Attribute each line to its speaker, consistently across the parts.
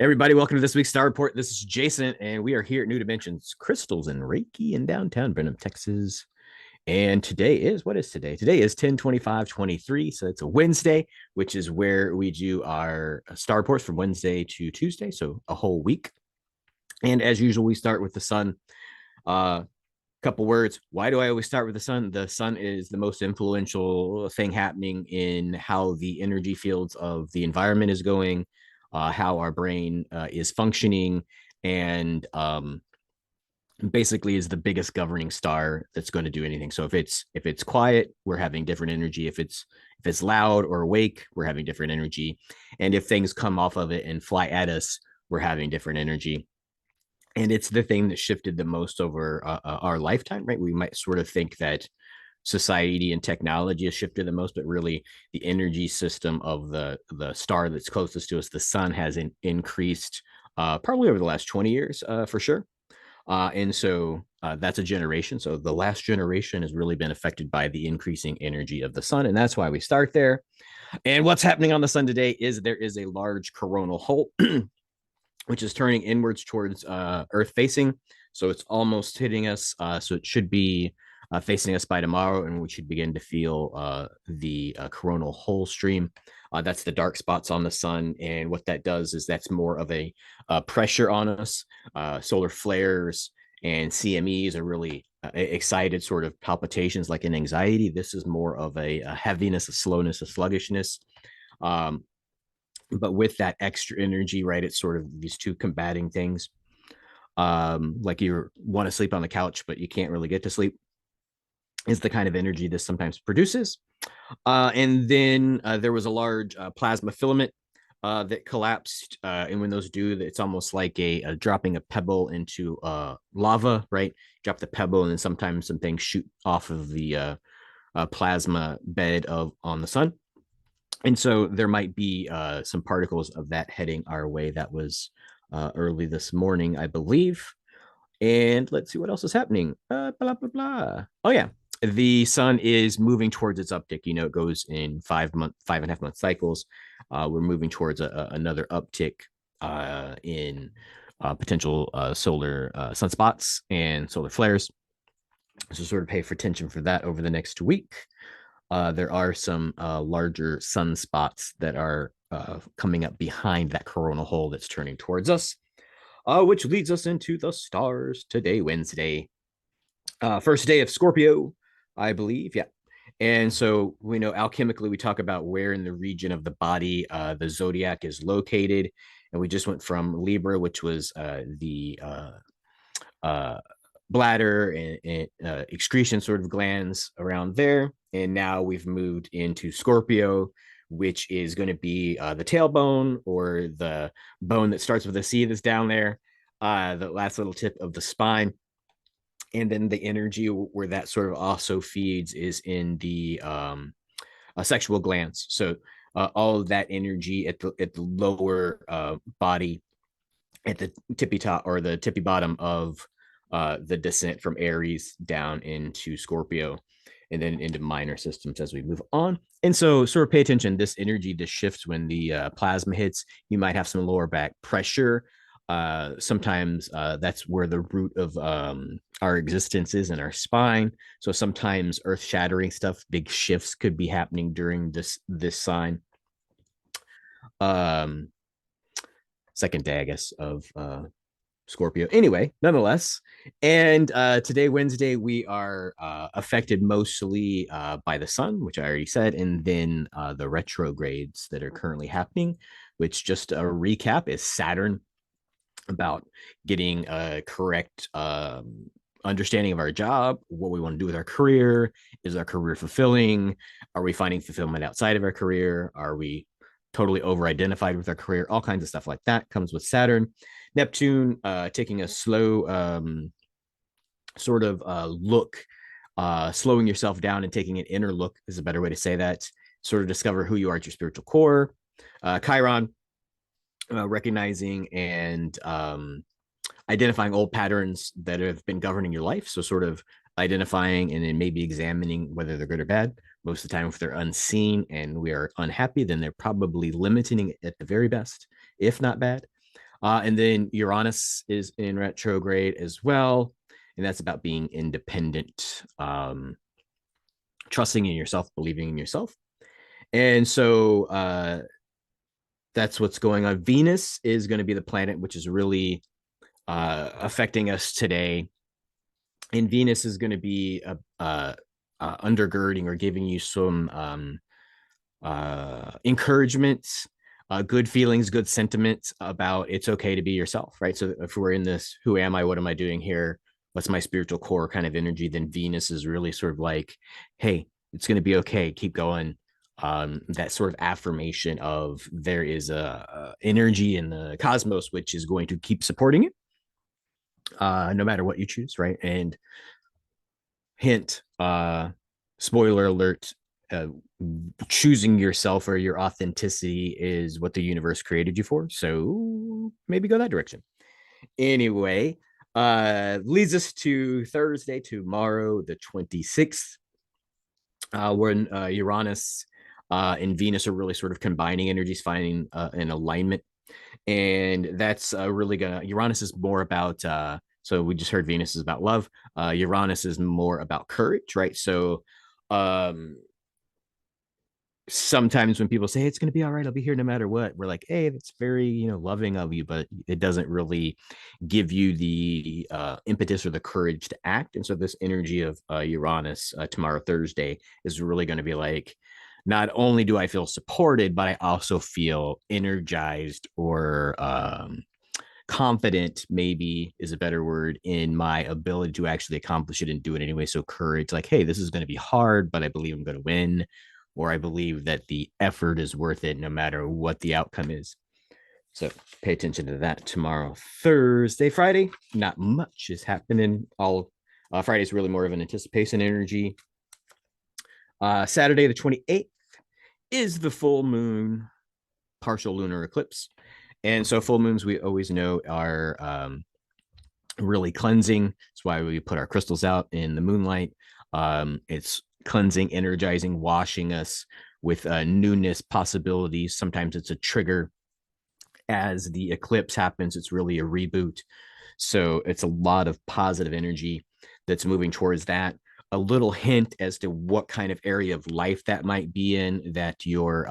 Speaker 1: Everybody, welcome to this week's Star Report. This is Jason, and we are here at New Dimensions Crystals and Reiki in downtown Brenham, Texas. And today is what is today? Today is 10/25/23. So it's a Wednesday, which is where we do our Star Reports from Wednesday to Tuesday. So a whole week. And as usual, we start with the sun. Couple words. Why do I always start with the sun? The sun is the most influential thing happening in how the energy fields of the environment is going, how our brain is functioning, and basically is the biggest governing star that's going to do anything. So if it's quiet, we're having different energy. If it's loud or awake, we're having different energy. And if things come off of it and fly at us, we're having different energy. And it's the thing that shifted the most over our lifetime, right? We might sort of think that society and technology has shifted the most, but really the energy system of the star that's closest to us, the sun, has increased probably over the last 20 years for sure. And so that's a generation. So the last generation has really been affected by the increasing energy of the sun. And that's why we start there. And what's happening on the sun today is there is a large coronal hole, which is turning inwards towards Earth facing. So it's almost hitting us. So it should be facing us by tomorrow, and we should begin to feel the coronal hole stream. That's the dark spots on the sun. And what that does is that's more of a pressure on us. Solar flares and CMEs are really excited sort of palpitations like an anxiety. This is more of a heaviness, a slowness, a sluggishness. Um, but with that extra energy, right, it's sort of these two combating things. Like you want to sleep on the couch but you can't really get to sleep, is the kind of energy this sometimes produces. And then there was a large plasma filament that collapsed, and when those do, it's almost like a dropping a pebble into lava, right? Drop the pebble and then sometimes some things shoot off of the plasma bed of on the sun. And so there might be some particles of that heading our way. That was early this morning, I believe. And let's see what else is happening. Blah, blah, blah. Oh, yeah. The sun is moving towards its uptick. You know, it goes in 5.5 month cycles. We're moving towards another uptick in potential solar sunspots and solar flares. So, sort of pay for attention for that over the next week. There are some larger sunspots that are coming up behind that coronal hole that's turning towards us, which leads us into the stars today, Wednesday. First day of Scorpio, I believe. Yeah. And so we know alchemically, we talk about where in the region of the body the zodiac is located. And we just went from Libra, which was the uh, bladder and excretion sort of glands around there. And now we've moved into Scorpio, which is going to be the tailbone, or the bone that starts with a C that's down there, the last little tip of the spine. And then the energy where that sort of also feeds is in the sexual glands. So all of that energy at the lower body, at the tippy top or the tippy bottom of the descent from Aries down into Scorpio, and then into minor systems as we move on. And so, sort of pay attention. This energy, this shifts when the plasma hits. You might have some lower back pressure. Sometimes that's where the root of our existence is, in our spine. So sometimes earth-shattering stuff, big shifts could be happening during this sign. Um, Second day, I guess, of Scorpio. Anyway, nonetheless, and today, Wednesday, we are affected mostly by the sun, which I already said, and then the retrogrades that are currently happening, which, just a recap, is Saturn, about getting a correct understanding of our job, what we want to do with our career. Is our career fulfilling? Are we finding fulfillment outside of our career? Are we totally over identified with our career? All kinds of stuff like that comes with Saturn. Neptune, taking a slow sort of look, slowing yourself down and taking an inner look is a better way to say that. Sort of discover who you are at your spiritual core. Chiron, recognizing and identifying old patterns that have been governing your life. So sort of identifying and then maybe examining whether they're good or bad. Most of the time, if they're unseen and we are unhappy, then they're probably limiting at the very best, if not bad. And then Uranus is in retrograde as well. And that's about being independent, trusting in yourself, believing in yourself. And so that's what's going on. Venus is going to be the planet which is really affecting us today. And Venus is going to be undergirding or giving you some encouragement, good feelings, good sentiments about it's okay to be yourself, right? So if we're in this, who am I? What am I doing here? What's my spiritual core kind of energy? Then Venus is really sort of like, hey, it's going to be okay. Keep going. That sort of affirmation of there is a energy in the cosmos which is going to keep supporting it, no matter what you choose, right? And hint, spoiler alert, choosing yourself or your authenticity is what the universe created you for. So maybe go that direction. Anyway, leads us to Thursday, tomorrow, the 26th, when Uranus and Venus are really sort of combining energies, finding an alignment. And that's really gonna, Uranus is more about, so we just heard Venus is about love. Uranus is more about courage, right? So um sometimes when people say it's going to be all right, I'll be here no matter what, we're like, hey, that's very, loving of you, but it doesn't really give you the impetus or the courage to act. And so this energy of Uranus tomorrow, Thursday, is really going to be like, not only do I feel supported, but I also feel energized or confident, maybe is a better word, in my ability to actually accomplish it and do it anyway. So courage, like, hey, this is going to be hard, but I believe I'm going to win, or I believe that the effort is worth it no matter what the outcome is. So pay attention to that tomorrow. Thursday, Friday, not much is happening. All Friday is really more of an anticipation energy. Saturday, the 28th, is the full moon partial lunar eclipse. And so full moons, we always know, are really cleansing. That's why we put our crystals out in the moonlight. It's cleansing, energizing, washing us with newness possibilities. Sometimes it's a trigger. As the eclipse happens, it's really a reboot. So it's a lot of positive energy that's moving towards that. A little hint as to what kind of area of life that might be in that you're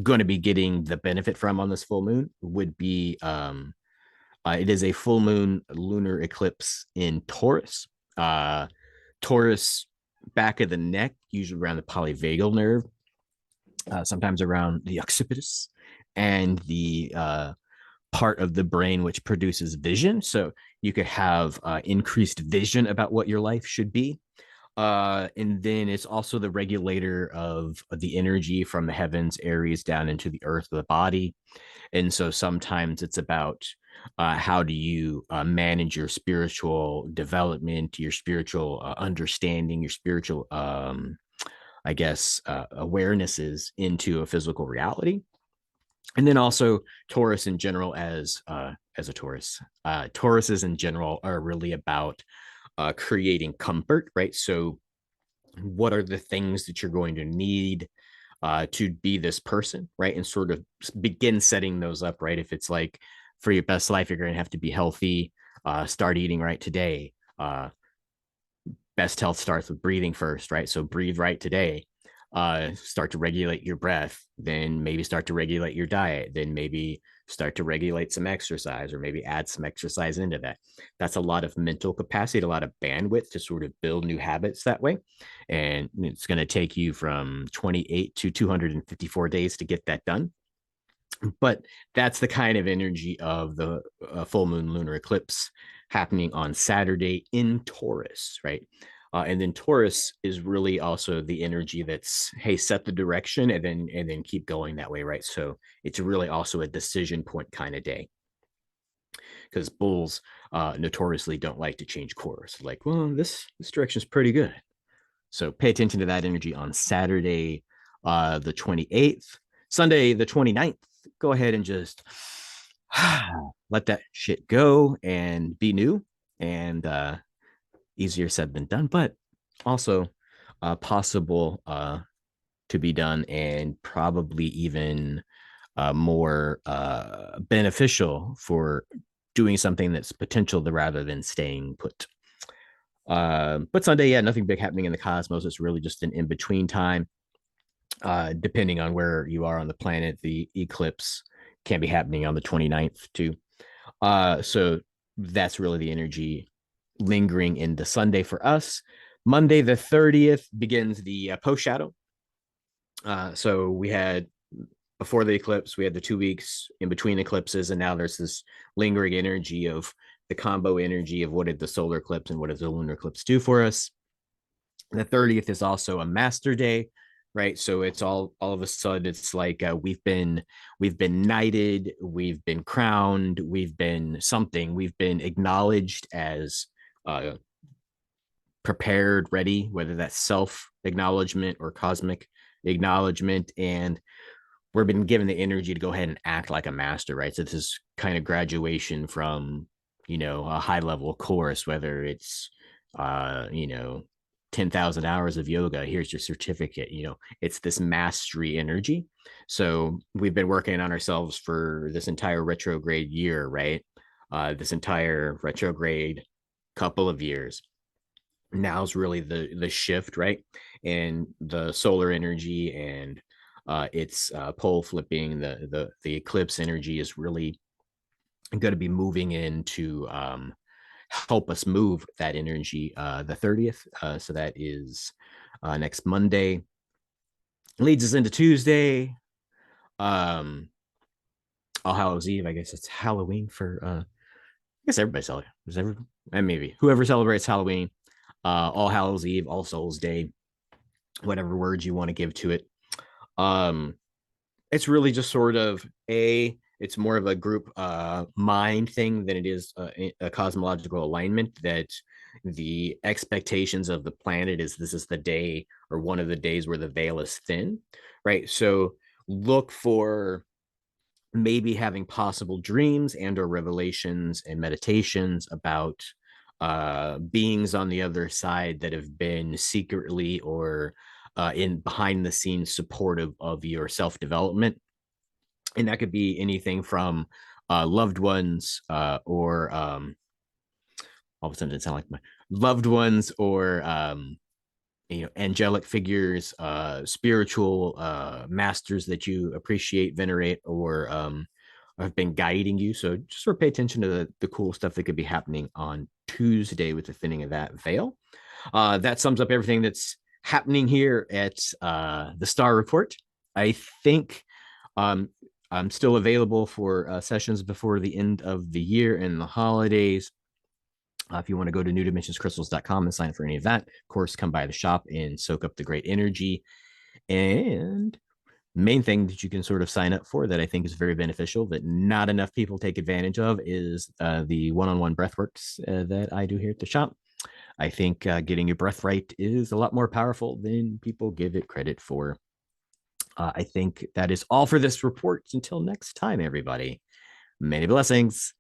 Speaker 1: going to be getting the benefit from on this full moon would be it is a full moon lunar eclipse in Taurus. Taurus, back of the neck, usually around the polyvagal nerve, sometimes around the occipitus, and the part of the brain which produces vision. So you could have increased vision about what your life should be. And then it's also the regulator of the energy from the heavens, Aries, down into the earth of the body. And so sometimes it's about how do you manage your spiritual development, your spiritual understanding, your spiritual, I guess, awarenesses into a physical reality. And then also Taurus in general, as a Taurus, Tauruses in general are really about creating comfort, right? So what are the things that you're going to need to be this person, right? And sort of begin setting those up, right? If it's like for your best life, you're going to have to be healthy, start eating right today. Best health starts with breathing first, right? So breathe right today. Start to regulate your breath, then maybe start to regulate your diet, then maybe start to regulate some exercise, or maybe add some exercise into that. That's a lot of mental capacity, a lot of bandwidth to sort of build new habits that way. And it's going to take you from 28 to 254 days to get that done. But that's the kind of energy of the full moon lunar eclipse happening on Saturday in Taurus, right? And then Taurus is really also the energy that's, hey, set the direction and then keep going that way, right? So it's really also a decision point kind of day, because bulls notoriously don't like to change course. Like, well, this direction is pretty good. So pay attention to that energy on Saturday, the 28th. Sunday, the 29th, go ahead and just let that shit go and be new, and easier said than done, but also possible to be done, and probably even more beneficial for doing something that's potential rather than staying put. But Sunday, yeah, nothing big happening in the cosmos. It's really just an in between time. Depending on where you are on the planet, the eclipse can be happening on the 29th too. So that's really the energy lingering into Sunday for us. Monday, the 30th, begins the post shadow. So we had before the eclipse, we had the 2 weeks in between eclipses, and now there's this lingering energy of the combo energy of what did the solar eclipse and what does the lunar eclipse do for us. The 30th is also a master day, right? So it's all of a sudden it's like we've been knighted, we've been crowned, we've been something, we've been acknowledged as uh, prepared, ready, whether that's self acknowledgement or cosmic acknowledgement, and we've been given the energy to go ahead and act like a master, right? So this is kind of graduation from, a high level course, whether it's, uh, you know, 10,000 hours of yoga, here's your certificate, it's this mastery energy. So we've been working on ourselves for this entire retrograde year, right? This entire retrograde couple of years. Now's really the shift, right? And the solar energy and it's pole flipping the eclipse energy is really going to be moving in to help us move that energy the 30th. So that is next Monday. Leads us into Tuesday. um All Hallows Eve, I guess it's Halloween for I guess everybody celebrates. And maybe whoever celebrates Halloween, All Hallows Eve, All Souls Day, whatever words you want to give to it. um it's really just sort of it's more of a group mind thing than it is a cosmological alignment, that the expectations of the planet is this is the day or one of the days where the veil is thin, right? So look for maybe having possible dreams and or revelations and meditations about beings on the other side that have been secretly or in behind the scenes supportive of your self development. And that could be anything from loved ones or all of a sudden it sound like my loved ones or angelic figures, spiritual masters that you appreciate, venerate, or have been guiding you. So just sort of pay attention to the cool stuff that could be happening on Tuesday with the thinning of that veil. That sums up everything that's happening here at the Star Report. I think um, I'm still available for sessions before the end of the year and the holidays. If you want to go to newdimensionscrystals.com and sign up for any of that, of course, come by the shop and soak up the great energy. And main thing that you can sort of sign up for that I think is very beneficial that not enough people take advantage of is the one-on-one breathworks that I do here at the shop. I think getting your breath right is a lot more powerful than people give it credit for. I think that is all for this report. Until next time, everybody, many blessings.